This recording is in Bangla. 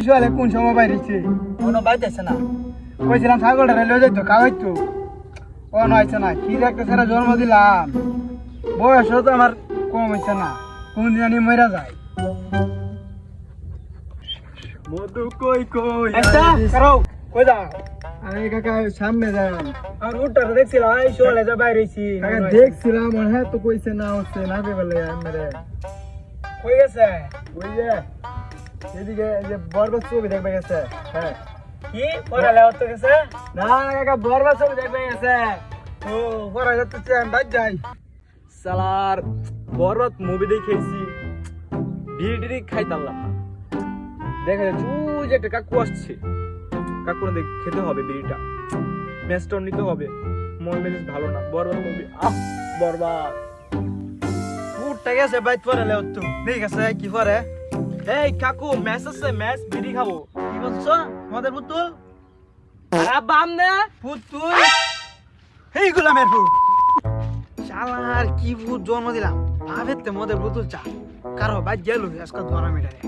শিশুয়ালে কোন সময় বাইরেছে কোনো বাইতেছে না। কইছিলাম ছাগলটা লয়ে যাইতো খাওয়াইতো ও নয়ছে না কি একটা ছেড়ে জন্ম দিলাম বয়সও তো আমার কম হয়েছে না কোন দিন জানি মরা যায় মধু কই কই একটা করো কই যা আরে কাকা সামনে যান। আর উঠটা দেখছিলাম এই শিশুয়ালে যা বাইরেছি কাকা দেখছিলাম মনে হয় তো কইছে না হচ্ছে না কে বলে আমারে কই গেছে ওই যে এদিকে এই যে বরবাদ ছবি দেখবে গেছে। হ্যাঁ কি পড়ালে হতে গেছে না কাকা বরবাদ ছবি দেখবে গেছে। ও পড়া যাচ্ছে আমি বাদ যাই সালার বরবাদ মুভি দেখেছি বিড়ি খাইতাম না। দেখা যাচ্ছে ওই যে একটা কাকু আসছে, কাকু না খেতে হবে বিড়িটা, ম্যাচটা নিতে হবে। মন মেজাজ ভালো না। বরবাদ মুভি বরবাদ উঠটা গেছে বাইত পড়ালে হতো ঠিক আছে কি করে এই কাকু ম্যাচ আছে, ম্যাচ বিড়ি খাবো। কি বলছো আমাদের পুতুল আব্বা আমনে পুতুল এই গোলামের ফুট শালার কি ভূত জন্ম দিলাম ভাবেতে মদের পুতুল চা কারো বাদ গেল আজকাল ধরা মেটারে